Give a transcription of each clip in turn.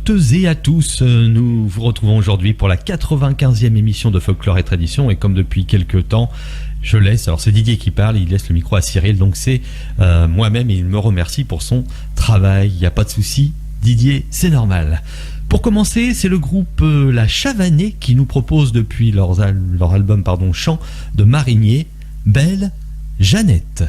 toutes et à tous, nous vous retrouvons aujourd'hui pour la 95e émission de Folklore et Tradition, et comme depuis quelques temps, je laisse, alors c'est Didier qui parle, il laisse le micro à Cyril, donc c'est moi-même, et il me remercie pour son travail, il n'y a pas de souci, Didier, c'est normal. Pour commencer, c'est le groupe La Chavanée qui nous propose depuis leur album Chant de Marinier, Belle Jeannette.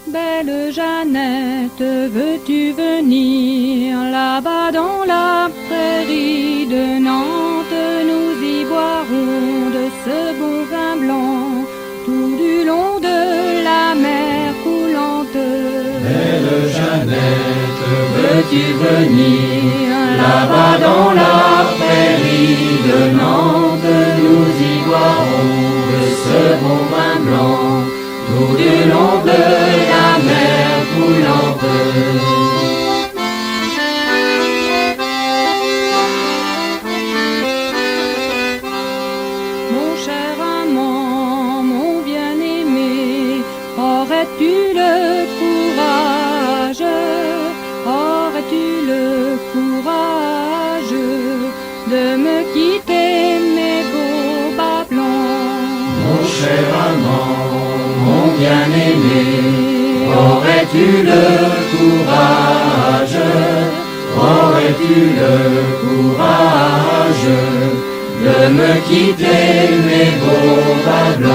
Belle Jeannette, veux-tu venir là-bas dans la prairie de Nantes? Nous y boirons de ce bon vin blanc tout du long de la mer coulante. Belle Jeannette, veux-tu venir là-bas dans la prairie de Nantes? Nous y boirons de ce bon vin blanc tout du long de la mer coulante. Mon cher amant, mon bien-aimé, aurais-tu le courage de me quitter, mes beaux bas blancs? Mon cher amant, mon bien-aimé, aurais-tu le courage de me quitter, mes beaux bas blancs?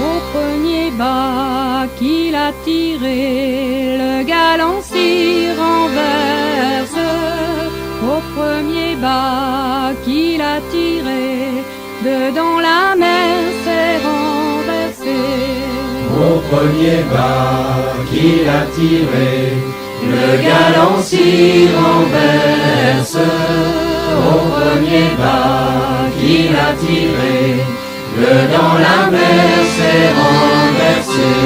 Au premier bas qu'il a tiré, le galant s'y renverse. Au premier bas qu'il a tiré, dedans la mer s'est renversée. Au premier bas qu'il a tiré, le galant s'y renverse. Au premier bas qu'il a tiré, dedans la mer s'est renversée.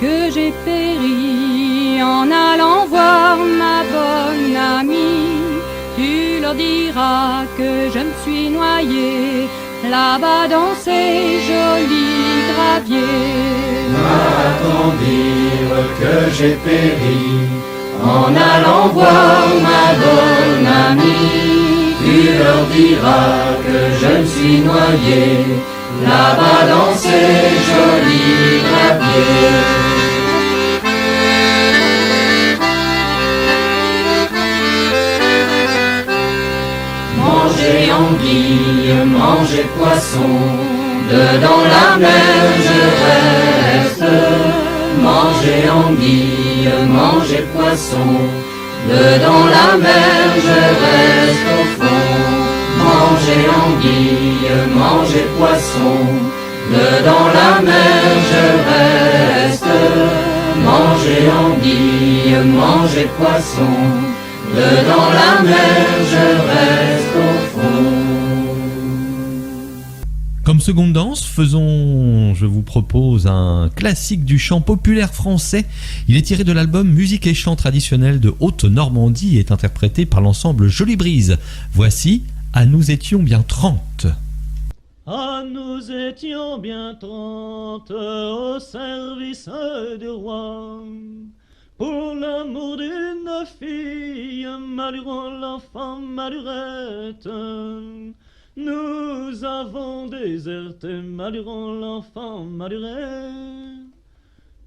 Que j'ai péri en allant voir ma bonne amie. Tu leur diras que je me suis noyé là-bas dans ces jolis graviers. Va-t-on dire que j'ai péri en allant voir ma bonne amie? Tu leur diras que je me suis noyé là-bas dans ces jolis graviers. Manger anguille, manger poisson, dedans la mer je reste. Manger anguille, manger poisson, dedans la mer je reste au fond. Manger anguille, manger poisson, dedans la mer je reste. Manger anguille, manger poisson, dedans la mer je reste au fond. Comme seconde danse, je vous propose un classique du chant populaire français. Il est tiré de l'album Musique et chant traditionnel de Haute-Normandie et est interprété par l'ensemble Jolie Brise. Voici À nous étions bien 30. Ah, nous étions bien 30 au service du roi. Pour l'amour d'une fille, Malurant l'enfant Malurette. Nous avons déserté Malurant l'enfant Malurette.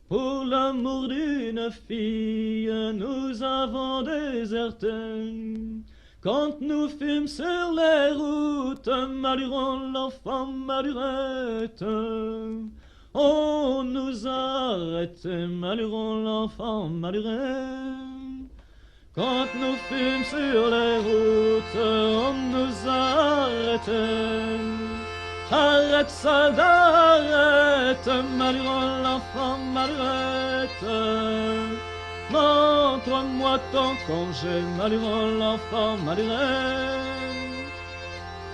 Pour l'amour d'une fille, nous avons déserté. Quand nous fûmes sur les routes, Malurant l'enfant Malurette. On nous a arrêtés, Malurant l'enfant Malurette. Quand nous fûmes sur les routes, on nous a arrêtés. Arrête, soldat, arrête, Malurant l'enfant Malurette. Montre-moi ton congé, Malurant l'enfant Malurette.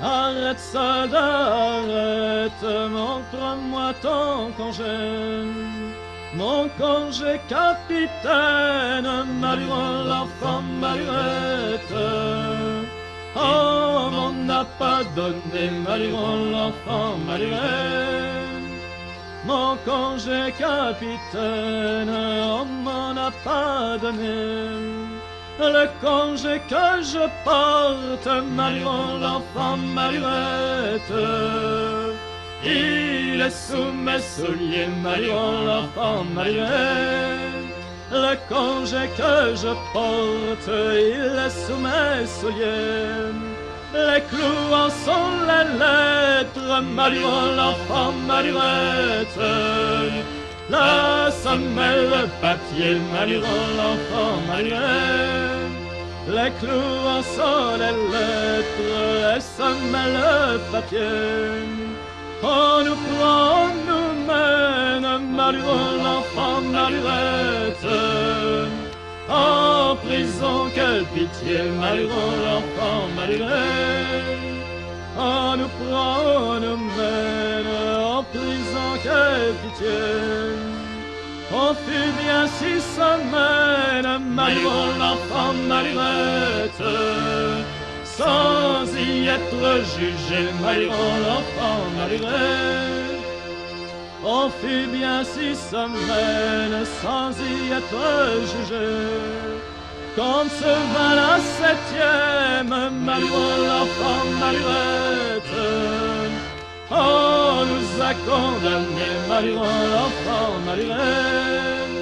Arrête, soldat, arrête, montre-moi ton congé. Mon congé capitaine, Maluron l'enfant Maluette. Oh, m'en a pas donné, Maluron l'enfant Maluette. Mon congé capitaine, on m'en a pas donné. Le congé que je porte, Maluron l'enfant Maluette. Il est sous mes souliers, Maluron l'enfant Maluette. Le congé que je porte, il est sous mes souliers. Les clous en sont les lettres, Maluron l'enfant Maluette. La semelle, le papier, Maluron l'enfant Maluette. Les clous en sont les lettres, les semelles, le papier. On nous prend, on nous mène, Maluron l'enfant Maluette. En prison, quelle pitié, Maluron l'enfant Maluette. On nous prend, on nous mène, en prison, quelle pitié. On fut bien 6 semaines, Maluron l'enfant Maluette. Sans y être jugé, Maluron l'enfant Maluette. On fut bien 6 semaines sans y être jugé. Quand se vint la 7e, Maluron l'enfant Maluette. On nous a condamnés, Maluron l'enfant Maluette.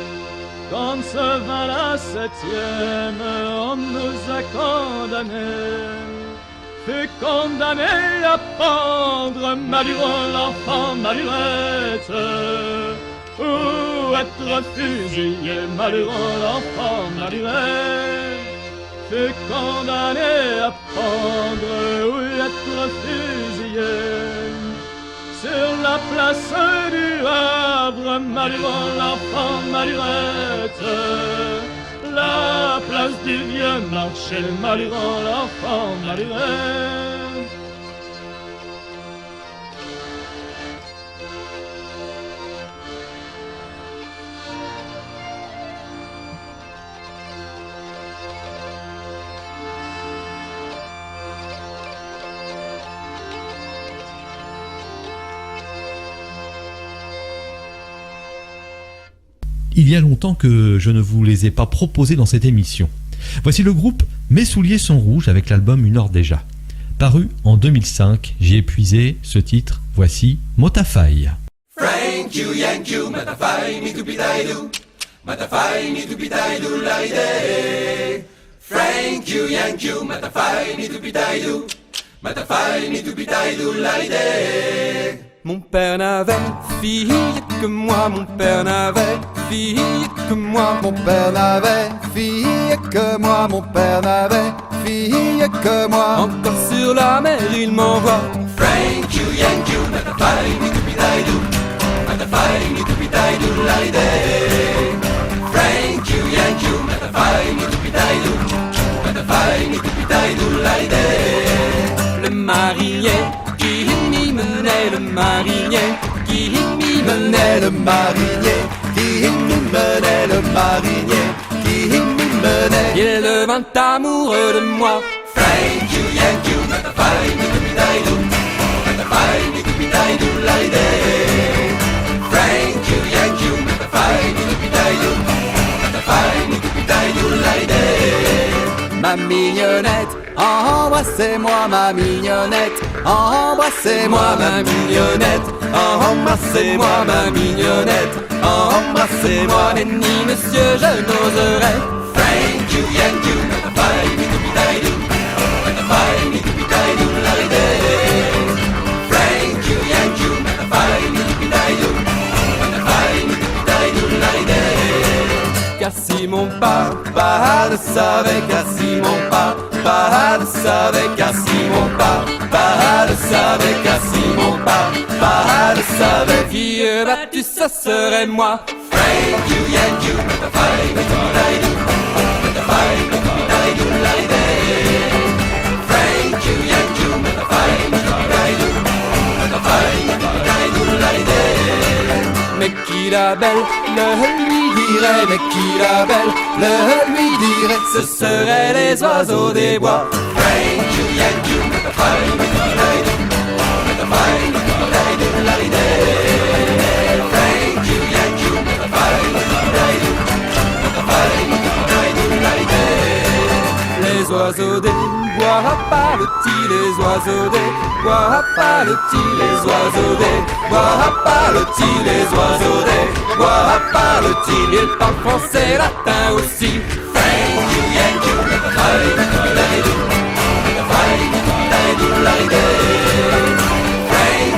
Quand se vint la 7e, on nous a condamnés. Fut condamné à pendre, Maluron l'enfant Maluette. Ou être fusillé, Maluron l'enfant Maluette. Fut condamné à pendre ou être fusillé. Sur la place du Havre, Maluron l'enfant Maluette. La place du vieux marché, Maluron l'enfant Maluette. Il y a longtemps que je ne vous les ai pas proposés dans cette émission. Voici le groupe Mes souliers sont rouges avec l'album Une heure déjà. Paru en 2005, j'ai épuisé ce titre, voici Motafai. Frank you yank you matafai ni tupidaidu matafai ni tupidaidu laide. Frank you yank you matafai ni tupidaidu matafai ni tupidaidu laide. Mon père n'avait fille que moi, mon père n'avait fille que moi, mon père n'avait fille que moi, mon père n'avait fille que moi. Encore sur la mer il m'envoie. Frank you yank you matafai ni tupidaidu matafai ni tupidaidu laide. Frank you yank you matafai ni tupidaidu matafai ni tupidaidu laide. Le marinier qui m'y menait, le marinier qui m'y menait, Le marinier qui m'y menait, le marinier qui m'y menait. Il devint amoureux de moi. Frank you yank you matafai ni tupidaidu matafai ni tupidaidu laide. Frank you yank you matafai ni tupidaidu matafai ni tupidaidu laide. Ma mignonnette, embrassez-moi ma mignonnette, embrassez-moi ma mignonnette, embrassez-moi ma mignonnette, embrassez-moi, mais ni monsieur je n'oserais. Frank you yank you matafai ni tupidaidu matafai ni tupidaidu laide. Frank you yank you matafai ni tupidaidu matafai ni tupidaidu laide. Car si mon papa le savait, car si mon papa le savait, car si mon papa le savait, car si mon papa le savait, fille battue ça serait moi. Frank you yank you matafai ni tupidaidu matafai ni tupidaidu laide. Frank you yank you matafai ni tupidaidu matafai ni tupidaidu laide. Mais qui la belle, le lui dirait, mais qui la belle, le lui dirait, ce seraient les oiseaux des bois. Frank you, yank you, with the fine, with the fine, Frank you, yank you, with the fine, les oiseaux des bois parlent-ils, les oiseaux des bois parlent-ils, les oiseaux des bois parlent-ils, les oiseaux des bois parlent-ils, ils parlent français, latin aussi. Frank you, yank you, with the fine, Frank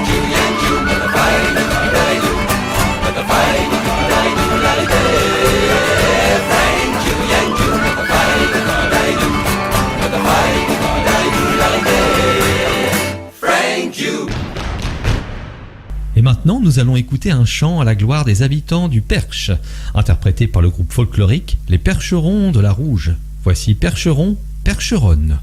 you, yank you, with the fine, Et maintenant, nous allons écouter un chant à la gloire des habitants du Perche, interprété par le groupe folklorique Les Percherons de la Rouge. Voici Percheron, Percheronne.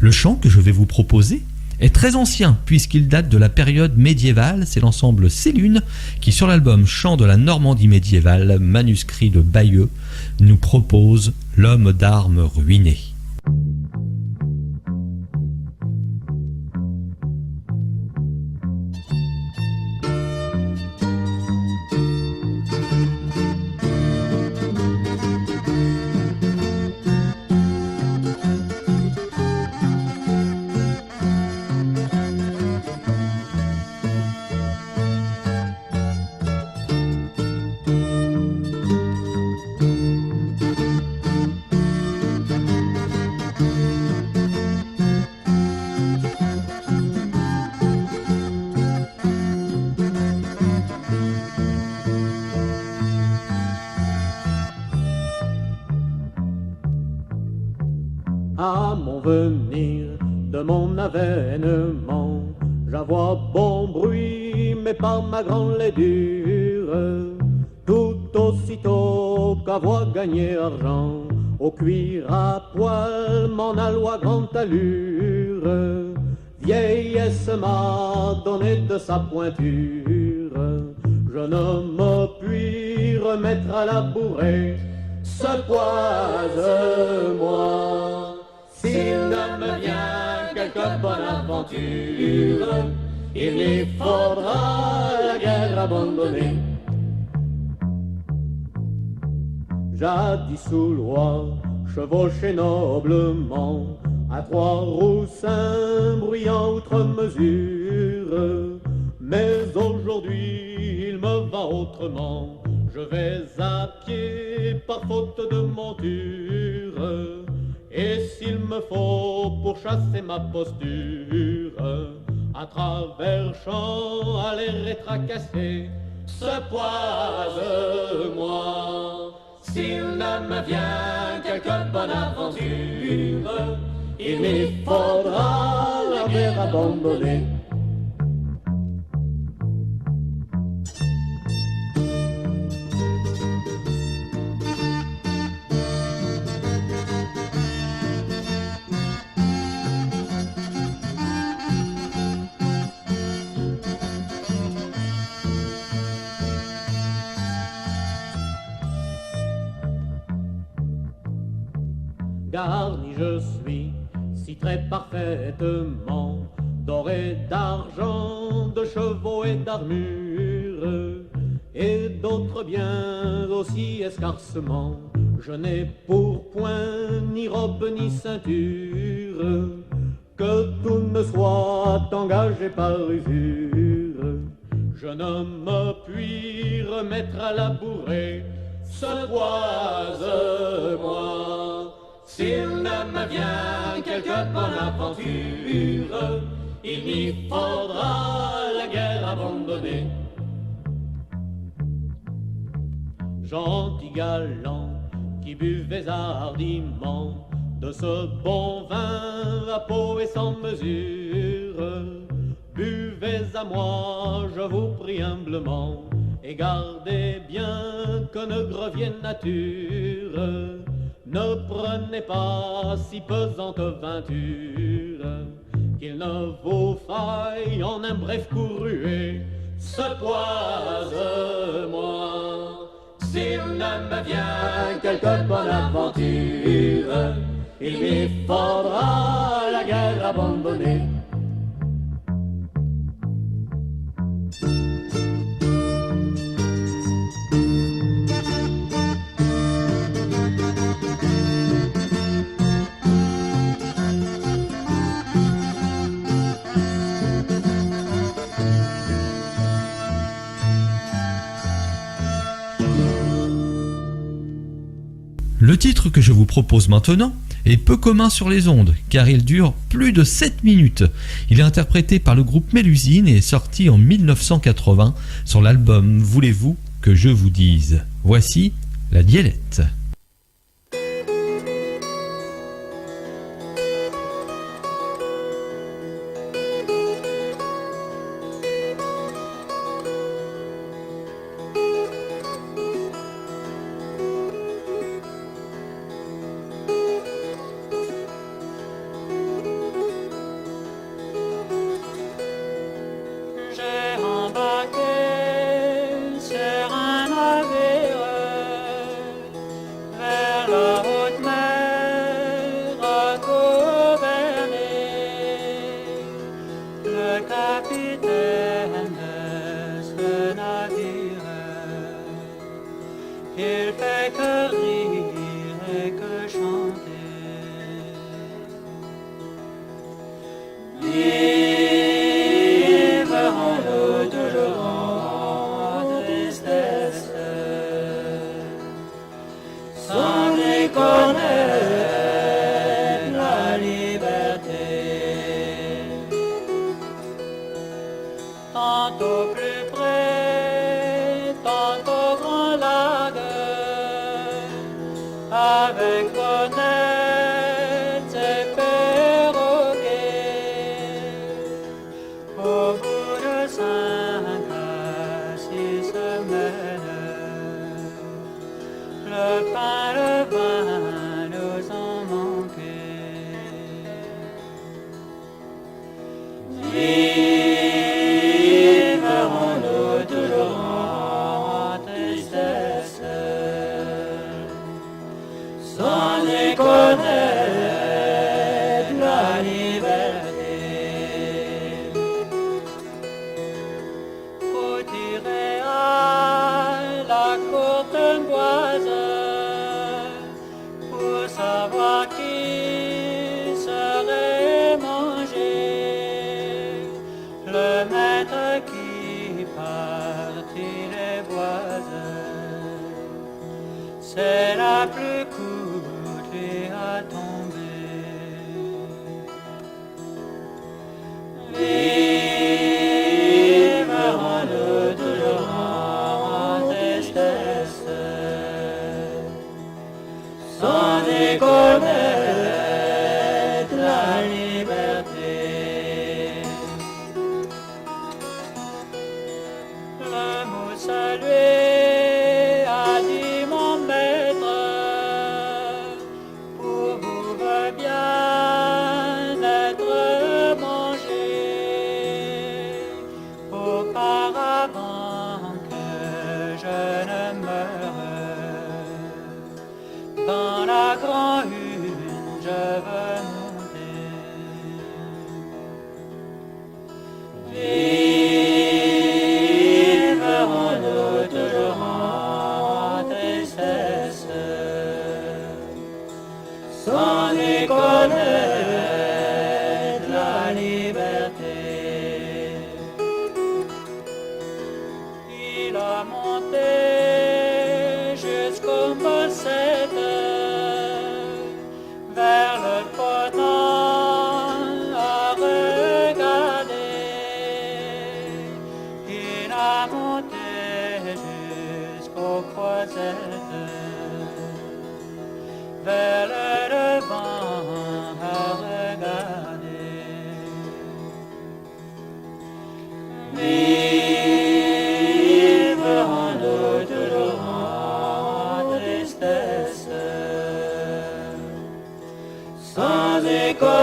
Le chant que je vais vous proposer est très ancien puisqu'il date de la période médiévale. C'est l'ensemble Célune qui, sur l'album Chant de la Normandie médiévale, manuscrit de Bayeux, nous propose L'homme d'armes ruiné. revenir de mon avènement. J'avois bon bruit, mais pas ma grande laidure. Tout aussitôt qu'à voix gagner argent, au cuir à poil m'en alloie grande allure. Vieillesse m'a donné de sa pointure. Je ne me puis remettre à la bourrée. Ce poise-moi, s'il ne me vient quelque bonne aventure, il m'y faudra la guerre abandonner. Jadis sous loi, chevauché noblement, à trois roussins bruyant outre mesure. Mais aujourd'hui il me va autrement, je vais à pied par faute de monture. Et s'il me faut pour chasser ma posture, à travers champs aller rétracasser, ce poise-moi. S'il ne me vient quelque bonne aventure, il m'y faudra la guerre abandonner. Garni je suis si très parfaitement, doré d'argent, de chevaux et d'armure, et d'autres biens aussi escarcement. Je n'ai pour point ni robe ni ceinture, que tout ne soit engagé par usure. Je ne me puis remettre à la bourrée, ce poise-moi. S'il ne me vient quelque bonne aventure, il m'y faudra la guerre abandonner. Gentil galant qui buvais hardiment de ce bon vin à peau et sans mesure, buvez à moi, je vous prie humblement, et gardez bien que ne grevienne nature. Ne prenez pas si pesante aventure, qu'il ne vous faille en un bref courrier, ce poise-moi. S'il ne me vient quelque bonne aventure, il m'y faudra la guerre abandonner. Le titre que je vous propose maintenant est peu commun sur les ondes, car il dure plus de 7 minutes. Il est interprété par le groupe Mélusine et est sorti en 1980 sur l'album Voulez-vous que je vous dise. Voici la Diélette.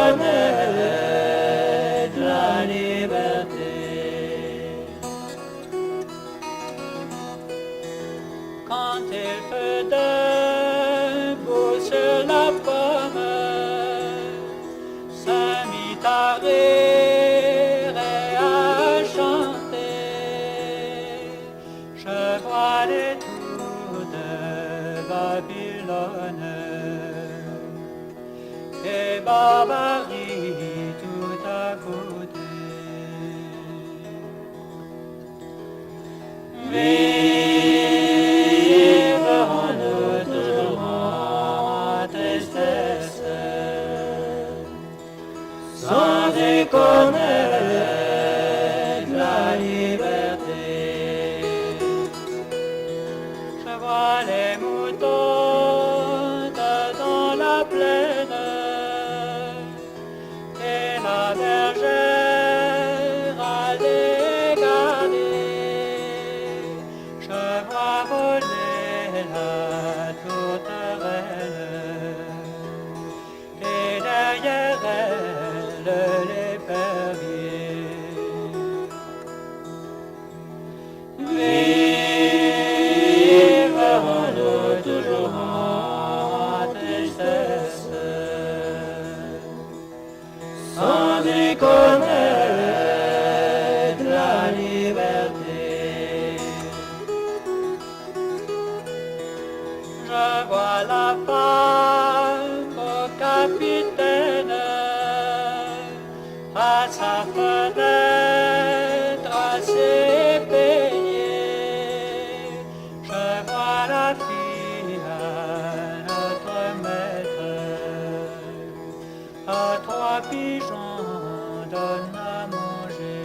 connaît de la liberté. Quand il fait debout sur la pomme, se mit à rire et à chanter. Je vois les tours de Babylone et Barbarie tout à côté. Vivrons-nous toujours en tristesse, sans y connaître la liberté. Je vois les moutons dans la plaine et la bergère à les garder. Je vois voler la tourterelle et derrière elle l'épervier. Vivrons-nous toujours en tristesse, sans y connaître la liberté. Je vois la femme au capitaine à sa fenêtre assez peignée. Je vois la fille à notre maître, à 3 pigeons donne à manger.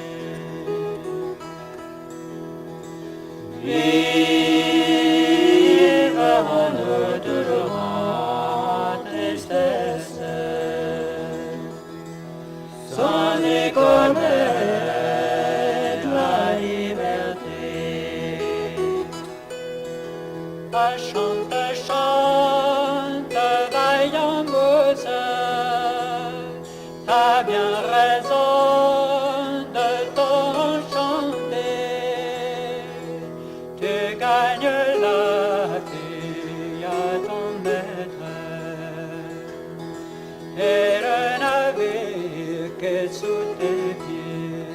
Vivrons-nous toujours en tristesse, sans y connaître la liberté. Chante, chante, vaillant mousse, t'as bien raison de t'enchanter. Tu gagnes la vie à ton maître et le navire qui est sous tes pieds.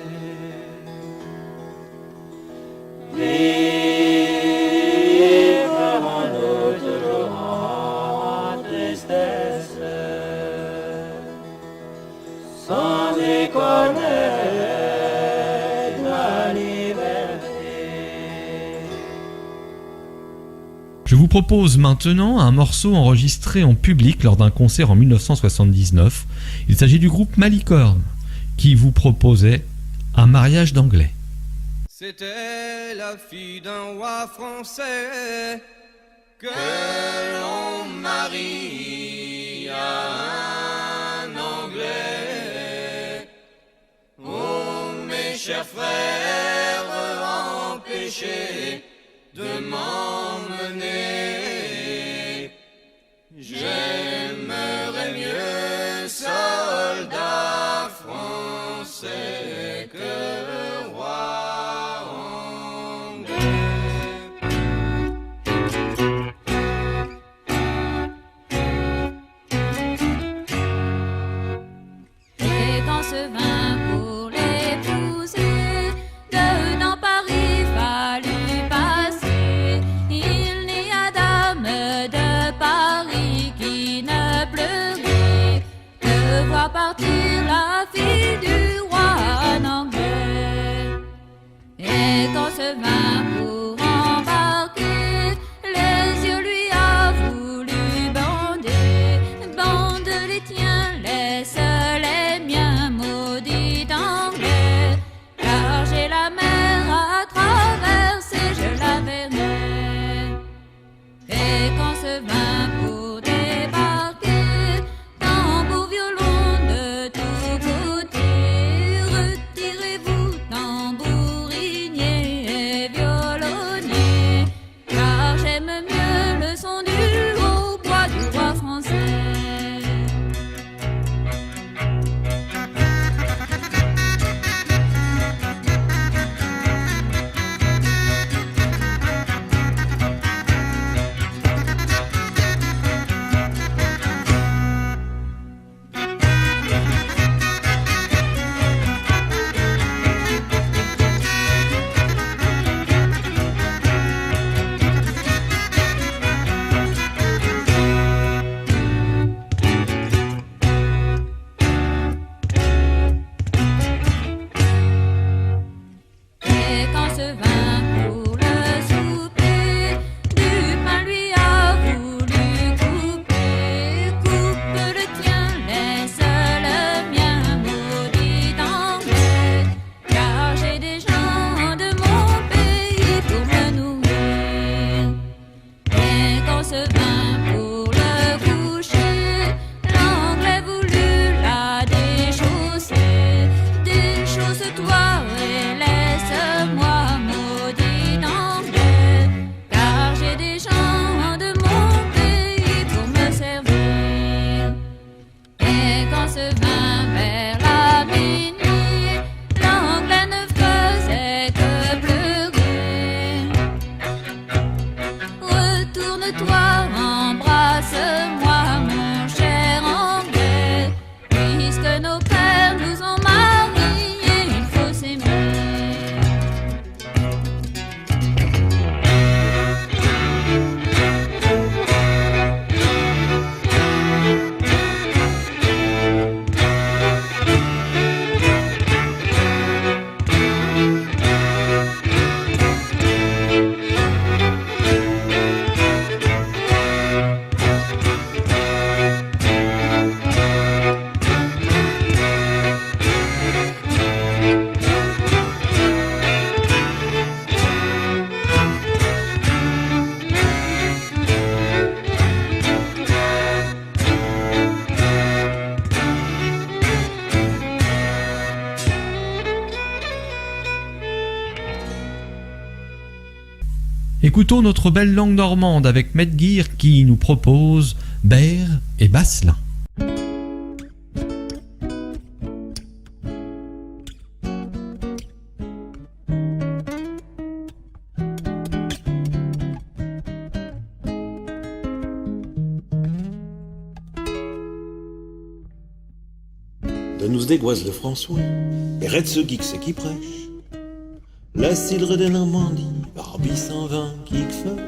Vivrons-nous toujours en tristesse, sans y connaître la liberté. Je vous propose maintenant un morceau enregistré en public lors d'un concert en 1979. Il s'agit du groupe Malicorne qui vous proposait un mariage d'anglais. C'était la fille d'un roi français que l'on marie à un anglais. Oh mes chers frères, empêchez de m'emmener. J'aimerais mieux soldat français que roi Et quand se vint pour l'épouser, dedans Paris fallut passer. Il n'y a dame de Paris qui ne pleurait que voir partir la fille du roi en anglais. Et quand se vint pour embarquer, les yeux lui a voulu bander. Bande les tiens, laisse les miens maudits. Écoutons notre belle langue normande avec Medgear qui nous propose Berre et Basselin. De nous dégoise le François, et red ce geek c'est qui prêche. La cidre de Normandie, Barbie 120 qui fait.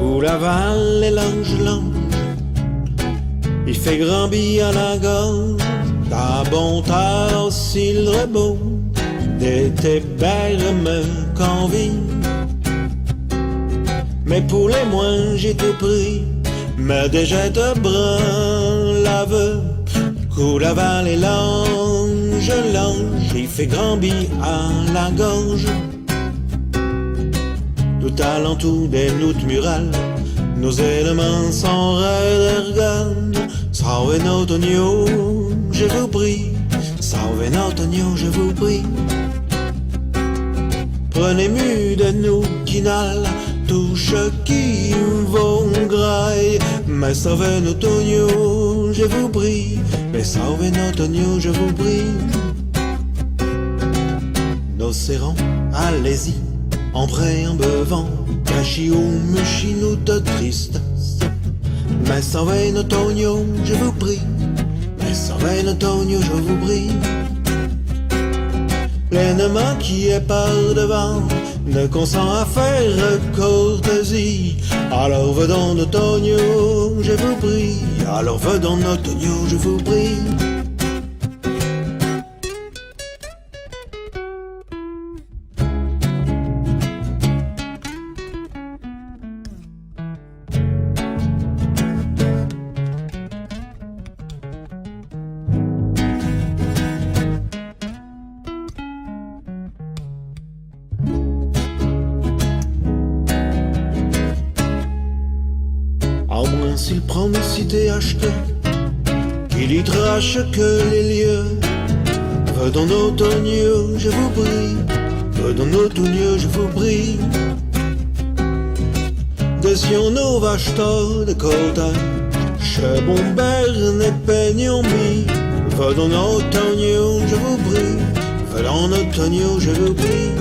Où la Val et l'ange, il fait grand billet à la gorge. Ta bon tard, cidre beau, d'été belle me convie. Mais pour les moins j'étais pris, mais déjà te brun lave. Où la Val et l'ange, il fait grand billet à la gorge. Tout alentour des noutes murales, nos éléments sont regarde. Sauvez notre oignon, je vous prie. Sauvez notre oignon, je vous prie. Prenez-mu de nous quinal, touche qui vont graille. Mais sauvez notre oignon, je vous prie. Mais sauvez notre oignon, je vous prie. Nos serrons, allez-y, en prêt, en bevant, cachis ou muchi nous de tristesse. Mais sauvez notre oignon, je vous prie. Mais sauvez notre oignon, je vous prie. L'ennemi qui est par devant ne consent à faire courtoisie. Alors venons notre oignon, je vous prie. Alors venons notre oignon, je vous prie. S'il prend une cité achetée, qu'il y trache que les lieux. Venons notre oignon, je vous prie. Venons notre oignon, je vous prie. Dessions nos vaches de côte, chez bon berne et peignon mis. Venons notre oignon, je vous prie. Venons notre oignon, je vous prie.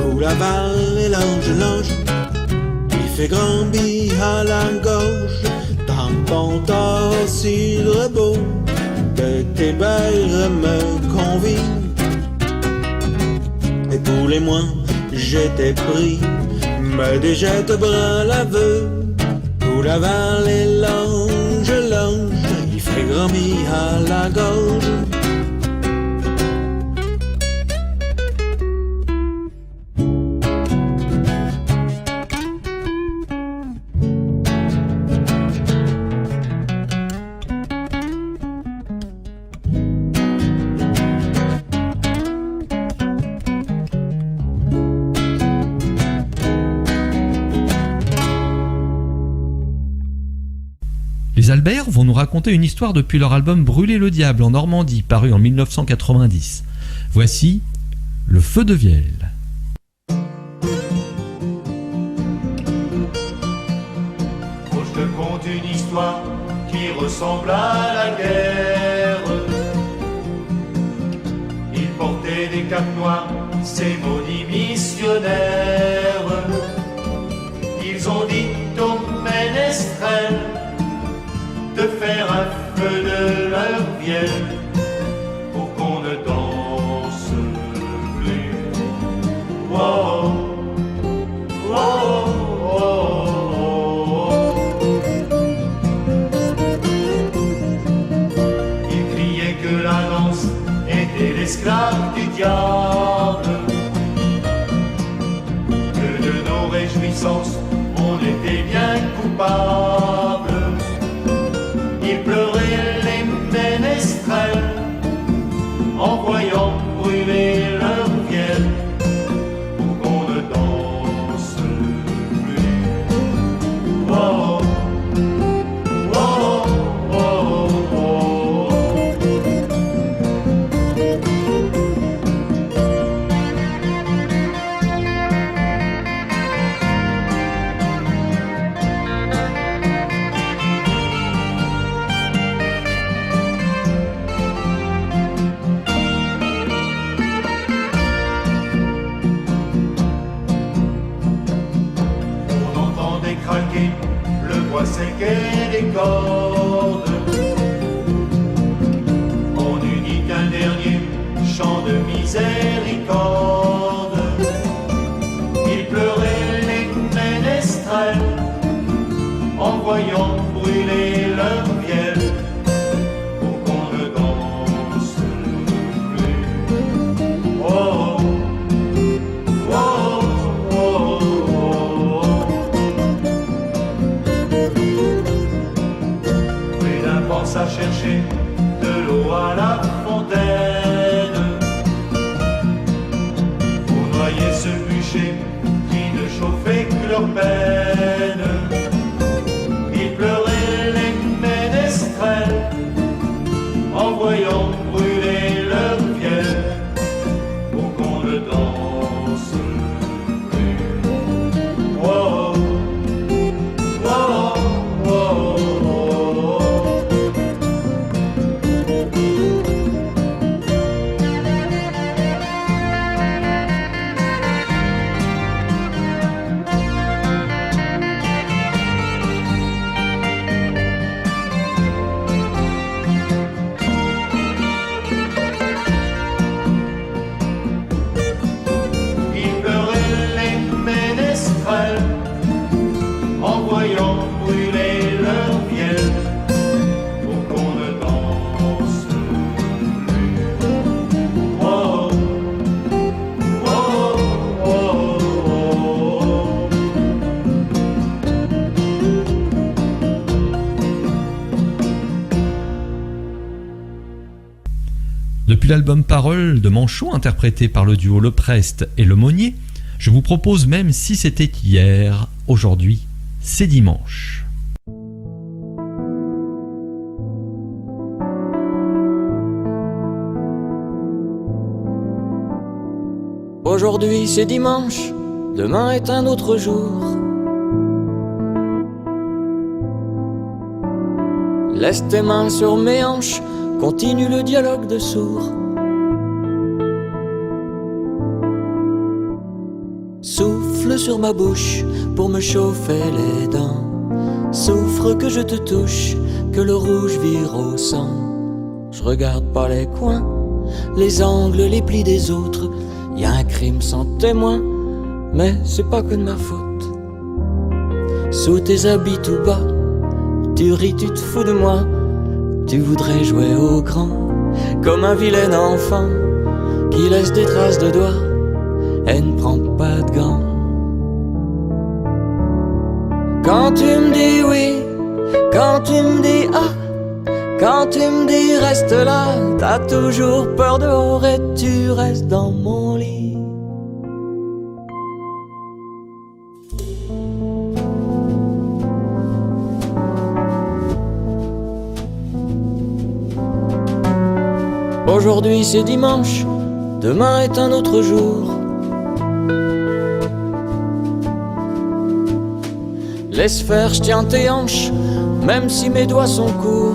Où la Val et l'ange, fait grand billet à la gorge. Tant bon tard, cidre beau, de tes belles me convie. Et pour les moins, j'étais pris, mais déjà te brun l'aveu. Pour la Val et l'ange, il fait grand billet à la gorge. Les Albert vont nous raconter une histoire depuis leur album Brûler le diable en Normandie, paru en 1990. Voici Le feu de Vielle. Faut que je te conte une histoire qui ressemble à la guerre. Ils portaient des capes noires, ces maudits missionnaires. Ils ont dit au ménestrel de faire un feu de leur vielle pour qu'on ne danse plus. Wow, wow, wow. Ils criaient que la danse était l'esclave du diable, que de nos réjouissances on était bien coupables. Ils pleuraient les ménestrels en voyant brûler leur vielle pour qu'on ne danse plus. Oh, oh, oh, oh, oh. manqué le bois sec et les cordes. On n'unit qu'un dernier chant de miséricorde. Ils pleuraient les ménestrels en voyant brûler leur miel. Pour qu'on ne danse plus. Oh, oh, oh, oh, oh. Plus d'un pense à chercher de l'eau à la fontaine pour noyer ce bûcher qui ne chauffait que leur peine. Ils pleuraient les ménestrels en voyant brûler leur fiel pour qu'on ne danse plus. Oh, oh, oh, oh, oh. Ils pleuraient les ménestrels en voyant brûler leur miel pour qu'on ne danse plus. Oh, oh, oh, oh. Depuis l'album Paroles de Manchot, interprété par le duo Le Prest et Le Monnier, je vous propose Même si c'était hier, aujourd'hui, c'est dimanche. Aujourd'hui c'est dimanche, demain est un autre jour. Laisse tes mains sur mes hanches, continue le dialogue de sourds. Souffle sur ma bouche pour me chauffer les dents. Souffre que je te touche, que le rouge vire au sang. Je regarde pas les coins, les angles, les plis des autres. Y a un crime sans témoin, mais c'est pas que de ma faute. Sous tes habits tout bas, tu ris, tu te fous de moi. Tu voudrais jouer au grand, comme un vilain enfant qui laisse des traces de doigts et ne prend pas de gants. Quand tu me dis oui, quand tu me dis ah, quand tu me dis reste là, t'as toujours peur dehors et tu restes dans mon lit. Aujourd'hui c'est dimanche, demain est un autre jour. Laisse faire, je tiens tes hanches, même si mes doigts sont courts.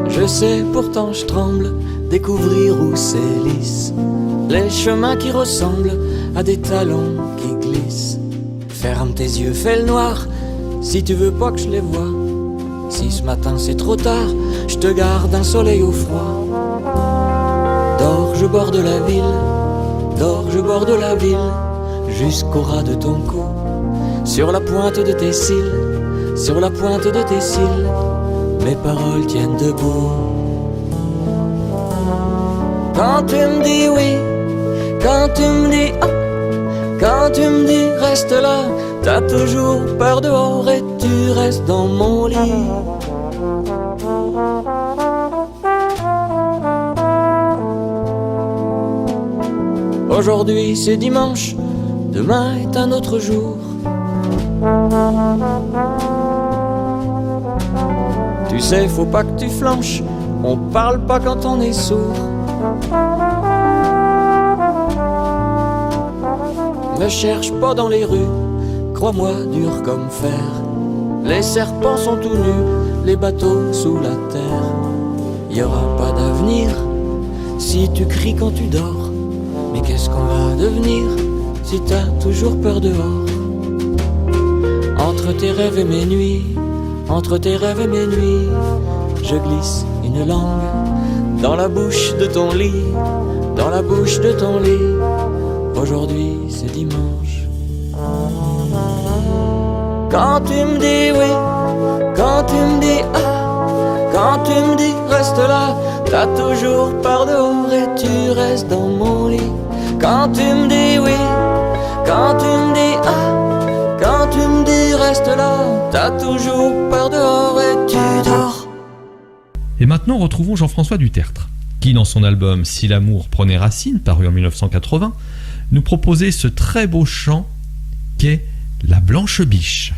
Je sais, pourtant je tremble, découvrir où c'est lisse. Les chemins qui ressemblent à des talons qui glissent. Ferme tes yeux, fais le noir, si tu veux pas que je les voie. Si ce matin c'est trop tard, je te garde un soleil au froid. Dors, je borde la ville, dors, je borde la ville, jusqu'au ras de ton cou. Sur la pointe de tes cils, sur la pointe de tes cils, mes paroles tiennent debout. Quand tu me dis oui, quand tu me dis ah, quand tu me dis reste là, t'as toujours peur dehors et tu restes dans mon lit. Aujourd'hui c'est dimanche, demain est un autre jour. Tu sais, faut pas que tu flanches, on parle pas quand on est sourd. Me cherche pas dans les rues, crois-moi, dur comme fer. Les serpents sont tout nus, les bateaux sous la terre. Y aura pas d'avenir si tu cries quand tu dors. Mais qu'est-ce qu'on va devenir si t'as toujours peur dehors. Entre tes rêves et mes nuits, entre tes rêves et mes nuits, je glisse une langue dans la bouche de ton lit, dans la bouche de ton lit. Aujourd'hui c'est dimanche. Quand tu me dis oui, quand tu me dis ah, quand tu me dis reste là, t'as toujours peur dehors et tu restes dans mon lit. Quand tu me dis oui, quand tu me dis ah, quand tu me dis reste là, t'as toujours peur dehors et tu dors. Et maintenant, retrouvons Jean-François Dutertre, qui, dans son album Si l'amour prenait racine, paru en 1980, nous proposait ce très beau chant qu'est La Blanche Biche.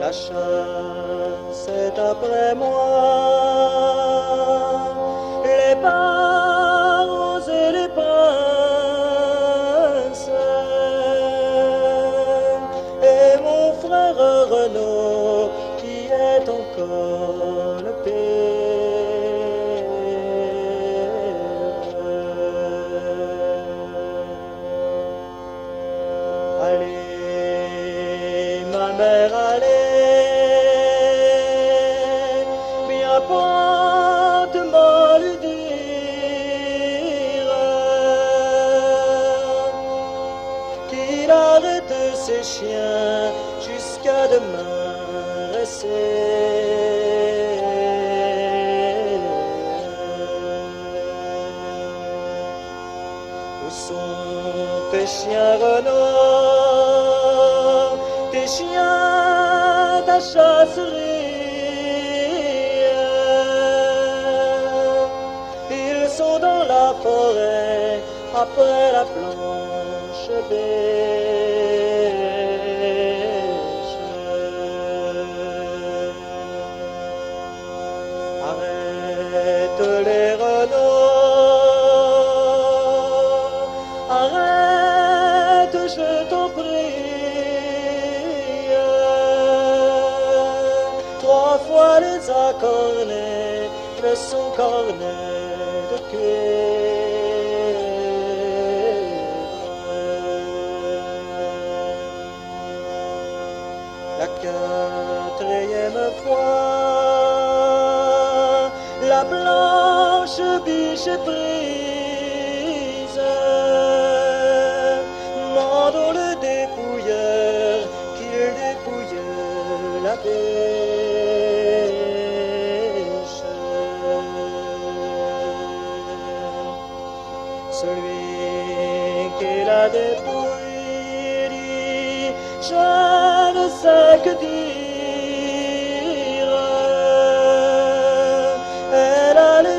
La chasse est après moi, les parents et les princes, et mon frère Renaud qui est encore le père. Allez, ma mère, allez. Ces chiens jusqu'à demain Où sont tes chiens Renaud, tes chiens, ta chasserie? Ils sont dans la forêt après la blanche baie. Les Renaud, arrête, je t'en prie. 3 fois les accornés, le son cornet de cuir. La 4e fois, la blanche biche est prise, mandons le dépouilleur qu'il dépouille la biche. Celui qui la dépouille dit, je ne sais que dire.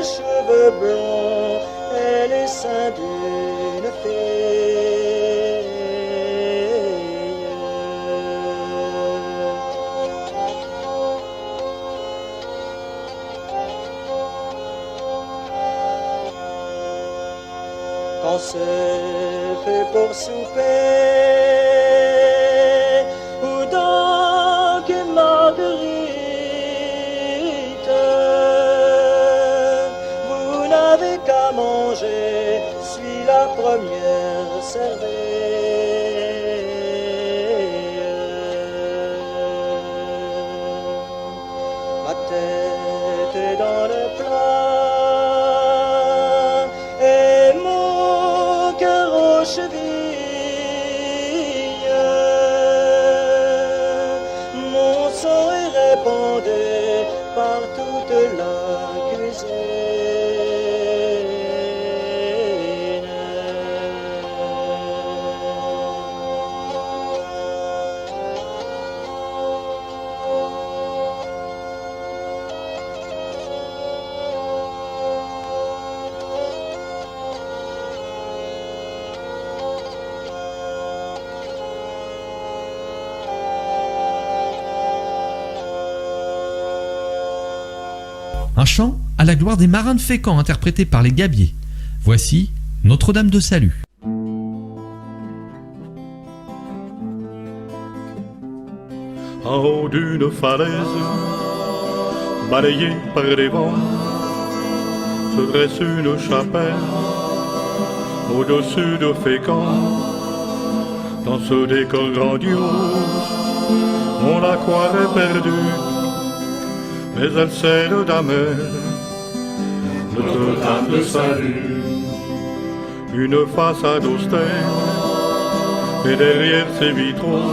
Cheveux blonds et les seins d'une fille. Quand c'est fait pour souper, ou donc Marguerite, qu'à manger, suis la première servie. ma tête est dans le plat et mon cœur aux chevilles. Mon sang est répandu par toute la cuisine. Un chant à la gloire des marins de Fécamp interprété par les Gabiers. Voici Notre-Dame de Salut. En haut d'une falaise, balayée par les vents, se dresse une chapelle au-dessus de Fécamp. Dans ce décor grandiose, on la croirait perdue, mais elle scelle d'Amel, Notre-Dame de Salut. Une façade austère, et derrière ses vitraux,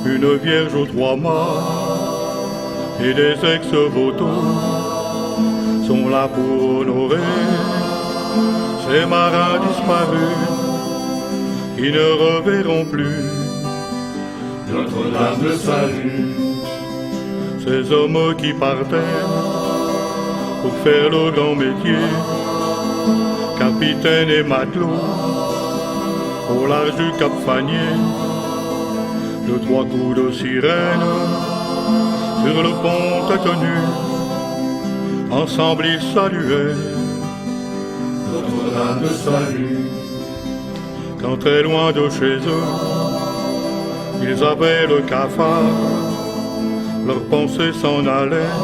une vierge aux trois mâts, et des ex-votos sont là pour honorer ces marins disparus qui ne reverront plus Notre-Dame de Salut. Ces hommes qui partaient pour faire le grand métier, capitaines et matelots, au large du Cap Fanier, de trois coups de sirène, sur le pont tenu, ensemble ils saluaient Notre-Dame de Salut. Quand très loin de chez eux, ils avaient le cafard, leurs pensées s'en allaient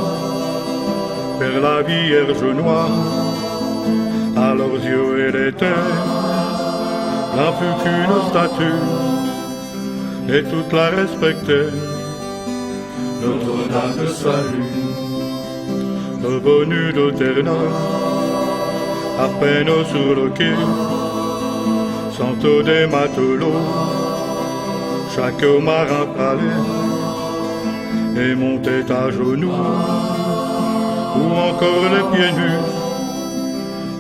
vers la Vierge noire. À leurs yeux elle était n'en fut qu'une statue, et toutes la respectaient, Notre-Dame de Salut. Revenue de Terre-Neuve, à peine sur le quai, sentent des matelots, chaque marin parlait et montait à genoux, ou encore les pieds nus,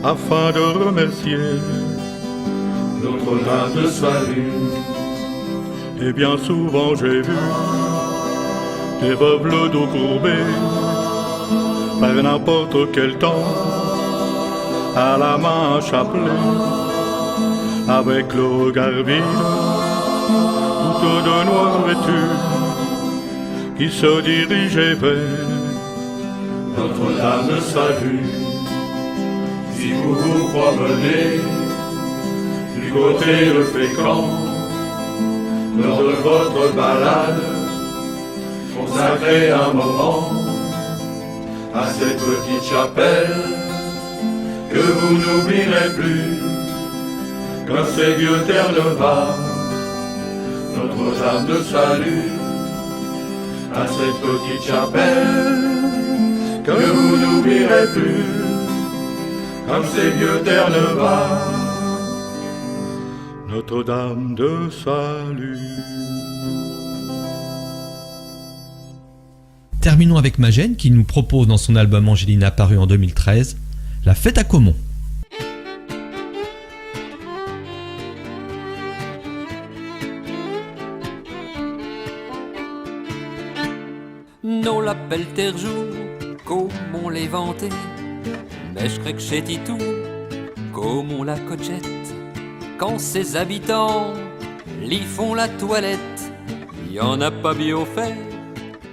afin de remercier Notre-Dame de Salut. Et bien souvent j'ai vu des veuves le dos courbé, par n'importe quel temps, à la main un chapelet, avec le regard vide, toutes de noir vêtues, qui se dirigeait vers Notre-Dame de Salut. Si vous vous promenez du côté de Fécamp, lors de votre balade, consacrez un moment à cette petite chapelle que vous n'oublierez plus, comme ces vieux Terre-Neuve, Notre-Dame de Salut. À cette petite chapelle que vous n'oublierez plus, comme ces vieux Terre-Neuve, Notre-Dame de Salut. Terminons avec Magène qui nous propose dans son album Angelina paru en 2013 La fête à Caumont. Non, l'appel terre-jour, comme on l'est vanté, mais je crée que chez Titou, comme on la cochette. Quand ses habitants l'y font la toilette, y en a pas bien fait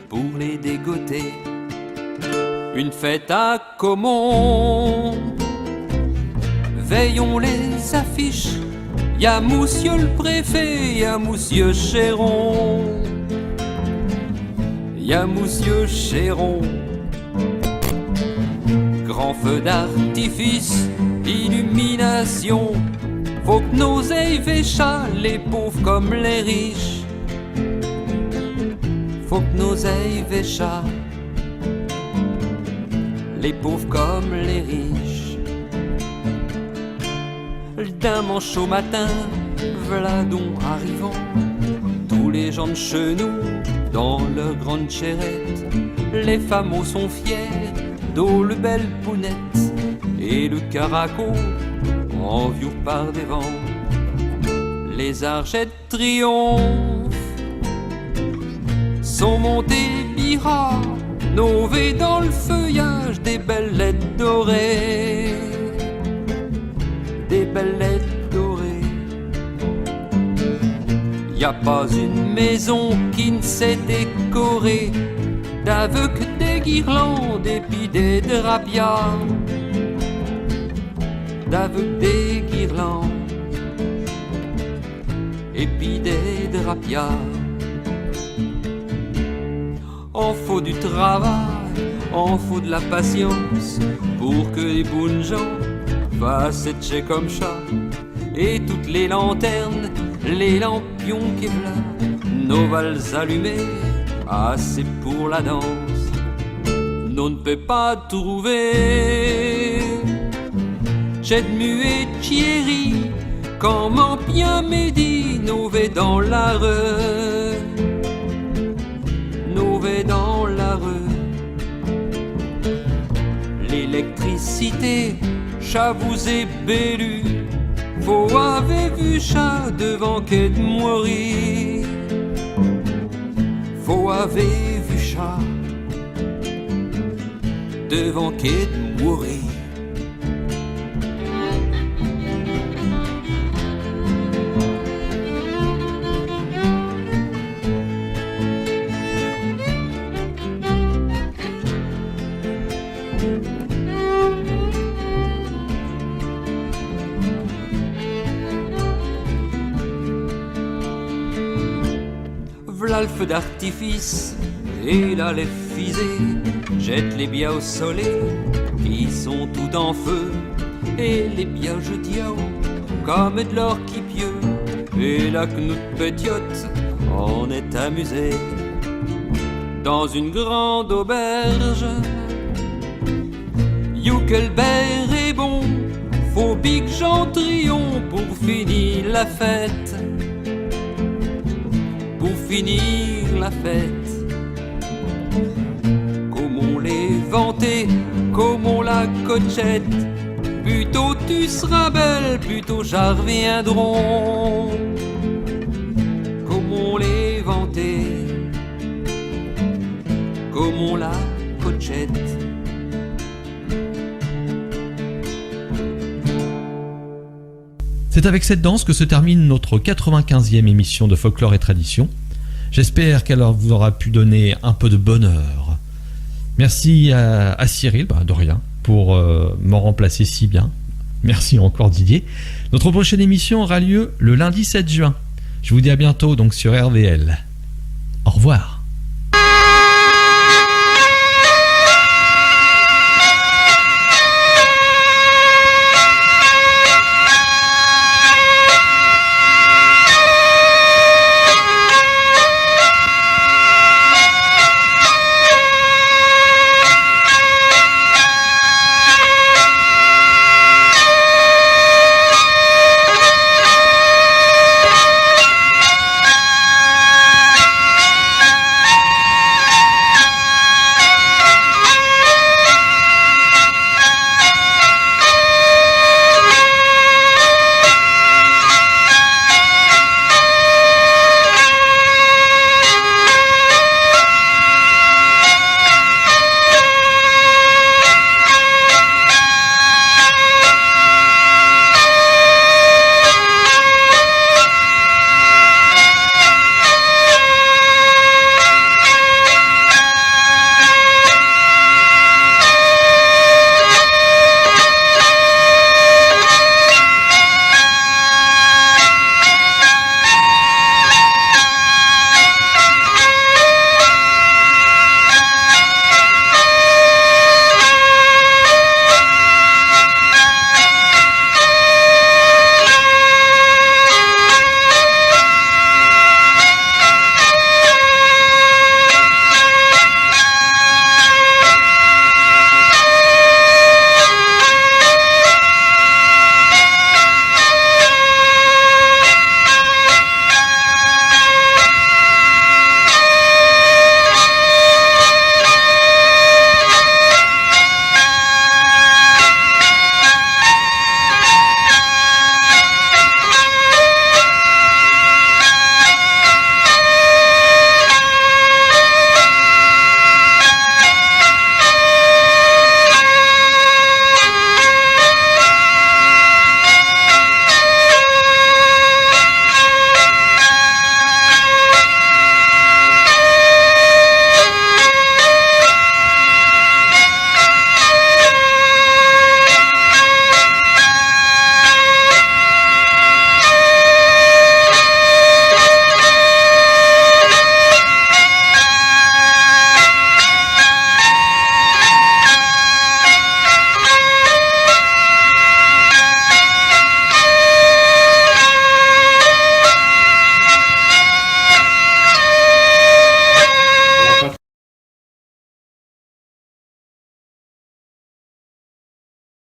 pour les dégoter. Une fête à Caumont, veillons les affiches, y'a monsieur le préfet, y'a monsieur Chéron. Y'a monsieur Chéron, grand feu d'artifice, illumination. Faut que nos vécha, les pauvres comme les riches. Faut que nos vécha, les pauvres comme les riches. D'un manche au matin, Vladon arrivant, tous les gens de chenou dans leur grande charrette. Les femmes sont fiers, d'eau le belle pounette, et le caraco en view par des vents. Les archettes triomphent, sont montés bira, novés dans le feuillage, des belles lettres dorées, des belles lettres dorées. Y a pas une maison qui ne s'est décorée d'avec des guirlandes et puis des drapias, d'avec des guirlandes et puis des drapias. En faut du travail, en faut de la patience pour que les bonnes gens fassent etcher comme chat. Et toutes les lanternes, les lampions qui v'là, nos vals allumés, assez pour la danse. Non ne peut pas trouver j'ai de muet Thierry, quand m'en bien midi, nous vais dans la rue, nous vais dans la rue. L'électricité, chat vous est bellu, faut avez vu chat devant qu'est de mourir, faut avez vu chat devant qu'est de mourir. V'là le feu d'artifice et là les fusées jettent les biens au soleil qui sont tout en feu, et les biens je diao comme de l'or qui pieux, et la knout petiote on est amusé dans une grande auberge. Youkelbert est bon, faut big Gentrion pour finir la fête, pour finir la fête. Comme on les vantait, comme on la cochette, plutôt tu seras belle, plutôt j'en reviendrons. Comme on les vantait, comme on la cochette. C'est avec cette danse que se termine notre 95e émission de Folklore et Tradition. J'espère qu'elle vous aura pu donner un peu de bonheur. Merci à Cyril, de rien, pour m'en remplacer si bien. Merci encore Didier. Notre prochaine émission aura lieu le lundi 7 juin. Je vous dis à bientôt donc sur RVL. Au revoir.